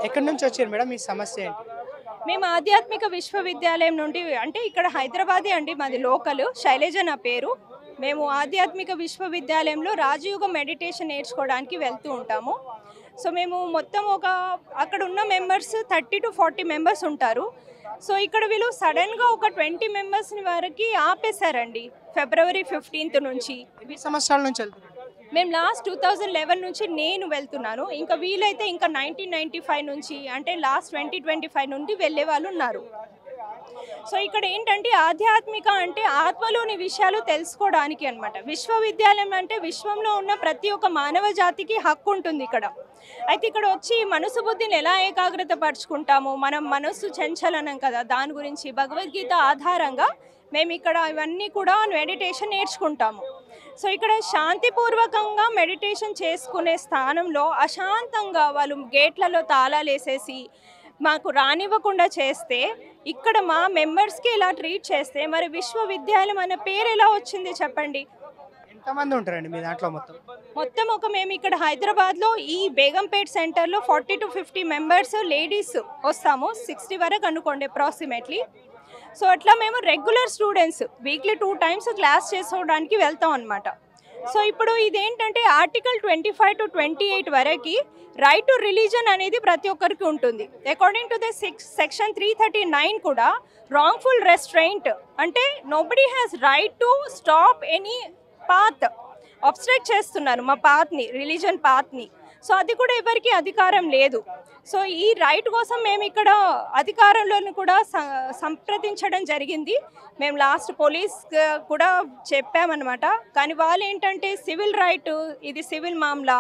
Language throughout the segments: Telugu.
ఎక్కడి నుంచి వచ్చారు మేడం? మీ సమస్య ఏంటి? మేము ఆధ్యాత్మిక విశ్వవిద్యాలయం నుండి అంటే ఇక్కడ హైదరాబాదే అండి మాది లోకల్ శైలజ నా పేరు. మేము ఆధ్యాత్మిక విశ్వవిద్యాలయంలో రాజయోగ మెడిటేషన్ నేర్చుకోవడానికి వెళ్తూ ఉంటాము. సో మేము మొత్తం అక్కడ ఉన్న మెంబర్స్ 30 to 40 మెంబర్స్ ఉంటారు. సో ఇక్కడ వీళ్ళు సడన్గా ఒక 20 మెంబర్స్ని వరకు ఆపేశారండి ఫిబ్రవరి 15th నుంచి. ఎన్ని సంవత్సరాల నుంచి వెళ్తున్నారు? మేము లాస్ట్ 2011 నుంచి నేను వెళ్తున్నాను. ఇంకా వీలైతే ఇంకా 1995 నుంచి అంటే లాస్ట్ 2025 నుండి వెళ్ళే వాళ్ళు ఉన్నారు. సో ఇక్కడ ఏంటంటే ఆధ్యాత్మిక అంటే ఆత్మలోని విషయాలు తెలుసుకోవడానికి అనమాట. విశ్వవిద్యాలయం అంటే విశ్వంలో ఉన్న ప్రతి ఒక్క మానవ జాతికి హక్కు ఉంటుంది ఇక్కడ. అయితే ఇక్కడ వచ్చి మనసు బుద్ధిని ఎలా ఏకాగ్రత పరుచుకుంటాము, మనం మనస్సు చంచలనం కదా, దాని గురించి భగవద్గీత ఆధారంగా మేము ఇక్కడ ఇవన్నీ కూడా మెడిటేషన్ నేర్చుకుంటాము. సో ఇక్కడ శాంతిపూర్వకంగా మెడిటేషన్ చేసుకునే స్థానంలో అశాంతంగా వాళ్ళు గేట్లలో తాళాలు వేసేసి మాకు రానివ్వకుండా చేస్తే, ఇక్కడ మా మెంబర్స్కి ఇలా ట్రీట్ చేస్తే మరి విశ్వవిద్యాలయం అనే పేరు ఎలా వచ్చింది చెప్పండి? ఎంతమంది ఉంటారండి మీ దాంట్లో మొత్తం? మొత్తం మేము ఇక్కడ హైదరాబాద్లో ఈ బేగంపేట్ సెంటర్లో 40 to 50 మెంబర్స్ లేడీస్ వస్తాము. 60 వరకు అనుకోండి అప్రాక్సిమేట్లీ. సో అట్లా మేము regular students weekly 2 times class చేసుకోవడానికి వెళ్తాం అనమాట. సో ఇప్పుడు ఇదేంటంటే ఆర్టికల్ 25 to 28 వరకు రైట్ టు రిలీజన్ అనేది ప్రతి ఒక్కరికి ఉంటుంది. అకార్డింగ్ టు ద సెక్షన్ 339 కూడా రాంగ్ఫుల్ రెస్ట్రెయింట్ అంటే nobody has right to stop any path. Obstruct చేస్తున్నారు మా పాత్ని, రిలీజన్ పాత్ని. సో అది కూడా ఎవరికి అధికారం లేదు. సో ఈ రైట్ కోసం మేము ఇక్కడ అధికారంలో కూడా సంప్రదించడం జరిగింది. మేము లాస్ట్ పోలీస్ కూడా చెప్పామన్నమాట. కానీ వాళ్ళు ఏంటంటే సివిల్ రైట్, ఇది సివిల్ మామలా,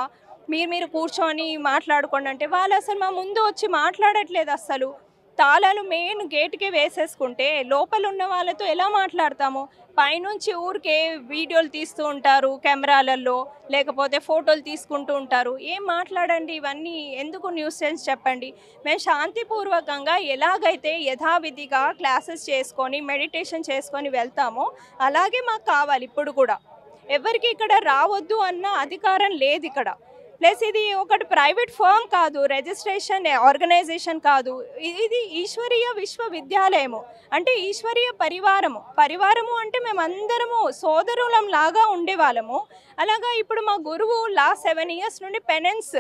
మీరు కూర్చొని మాట్లాడుకోండి అంటే వాళ్ళు అసలు మా ముందు వచ్చి మాట్లాడట్లేదు. అసలు తాళాలు మెయిన్ గేట్కే వేసేసుకుంటే లోపల ఉన్న వాళ్ళతో ఎలా మాట్లాడతాము? పైనుంచి ఊరికే వీడియోలు తీస్తూ ఉంటారు కెమెరాలలో, లేకపోతే ఫోటోలు తీసుకుంటూ ఉంటారు. ఏం మాట్లాడండి, ఇవన్నీ ఎందుకు న్యూసెన్స్ చెప్పండి. మేము శాంతిపూర్వకంగా ఎలాగైతే యథావిధిగా క్లాసెస్ చేసుకొని మెడిటేషన్ చేసుకొని వెళ్తామో అలాగే మాకు కావాలి. ఇప్పుడు కూడా ఎవరికి ఇక్కడ రావద్దు అన్న అధికారం లేదు ఇక్కడ. ప్లస్ ఇది ఒకటి ప్రైవేట్ ఫర్మ్ కాదు, రిజిస్ట్రేషన్ ఆర్గనైజేషన్ కాదు. ఇది ఈశ్వరీయ విశ్వవిద్యాలయము అంటే ఈశ్వరీయ పరివారము అంటే మేమందరము సోదరులం లాగా ఉండేవాళ్ళము. అలాగా ఇప్పుడు మా గురువు లాస్ట్ 7 years నుండి పెనెన్స్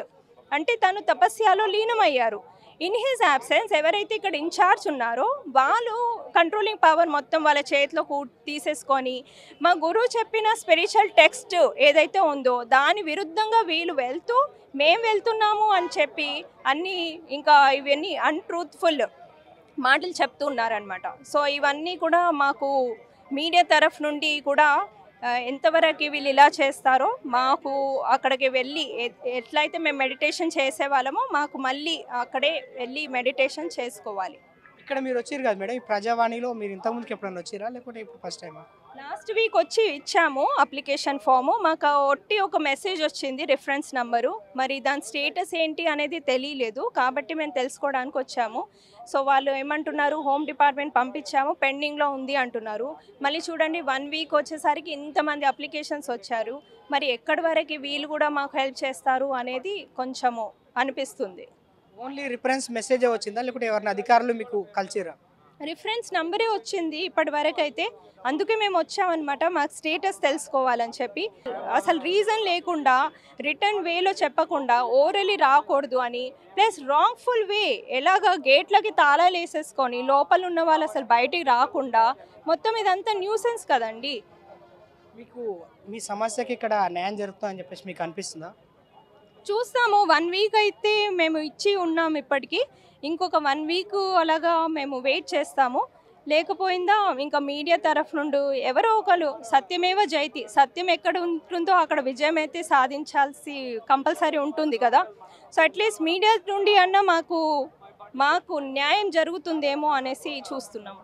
అంటే తను తపస్యాలో లీనమయ్యారు. ఇన్ హిజ్ యాబ్సెన్స్ ఎవరైతే ఇక్కడ ఇన్ఛార్జ్ ఉన్నారో వాళ్ళు కంట్రోలింగ్ పవర్ మొత్తం వాళ్ళ చేతిలో తీసేసుకొని మా గురువు చెప్పిన స్పిరిచువల్ టెక్స్ట్ ఏదైతే ఉందో దాని విరుద్ధంగా వీళ్ళు మేము వెళ్తున్నాము అని చెప్పి అన్నీ ఇంకా ఇవన్నీ అన్ట్రూత్ఫుల్ మాటలు చెప్తున్నారనమాట. సో ఇవన్నీ కూడా మాకు మీడియా తరఫు నుండి కూడా ఎంతవరకు వీళ్ళు ఇలా చేస్తారో మాకు అక్కడికి వెళ్ళి ఎట్లయితే మేము మెడిటేషన్ చేసేవాళ్ళమో మాకు మళ్ళీ అక్కడే వెళ్ళి మెడిటేషన్ చేసుకోవాలి. ఇక్కడ మీరు వచ్చారు కదా మేడం, ఈ ప్రజావాణిలో మీరు ఇంతకుముందుకు ఎప్పుడైనా వచ్చిరా లేకుంటే ఇప్పుడు ఫస్ట్ టైమా? లాస్ట్ వీక్ వచ్చి ఇచ్చాము అప్లికేషన్ ఫాము. మాకు ఒక మెసేజ్ వచ్చింది, రిఫరెన్స్ నెంబరు. మరి దాని స్టేటస్ ఏంటి అనేది తెలియలేదు కాబట్టి మేము తెలుసుకోవడానికి వచ్చాము. సో వాళ్ళు ఏమంటున్నారు, హోమ్ డిపార్ట్మెంట్ పంపించాము, పెండింగ్లో ఉంది అంటున్నారు. మళ్ళీ చూడండి 1 week వచ్చేసరికి ఇంతమంది అప్లికేషన్స్ వచ్చారు. మరి ఎక్కడి వరకు వీళ్ళు కూడా మాకు హెల్ప్ చేస్తారు అనేది కొంచెము అనిపిస్తుంది. ఓన్లీ రిఫరెన్స్ మెసేజే వచ్చిందా లేకుంటే ఎవరైనా అధికారులు మీకు కలిసిరా? రిఫరెన్స్ నెంబరే వచ్చింది ఇప్పటి వరకు అయితే. అందుకే మేము వచ్చామన్నమాట, మాకు స్టేటస్ తెలుసుకోవాలని చెప్పి. అసలు రీజన్ లేకుండా రిటర్న్ వేలో చెప్పకుండా ఓరలీ రాకూడదు అని, ప్లస్ రాంగ్ఫుల్ వే ఎలాగ గేట్లకి తాళాలు వేసేసుకొని లోపల ఉన్న వాళ్ళు అసలు బయటికి రాకుండా మొత్తం ఇదంతా న్యూసెన్స్ కదండి. మీకు మీ సమస్యకి ఇక్కడ న్యాయం జరుగుతుందని చెప్పేసి మీకు అనిపిస్తుందా? చూస్తాము. 1 week అయితే మేము ఇచ్చి ఉన్నాము ఇప్పటికీ. ఇంకొక 1 week అలాగా మేము వెయిట్ చేస్తాము. లేకపోయిందా ఇంకా మీడియా తరఫు నుండి ఎవరో ఒకరు సత్యమేవ జయతి, సత్యం ఎక్కడ ఉంటుందో అక్కడ విజయం అయితే సాధించాల్సి కంపల్సరీ ఉంటుంది కదా. సో అట్లీస్ట్ మీడియా నుండి అన్న మాకు న్యాయం జరుగుతుందేమో అనేసి చూస్తున్నాము.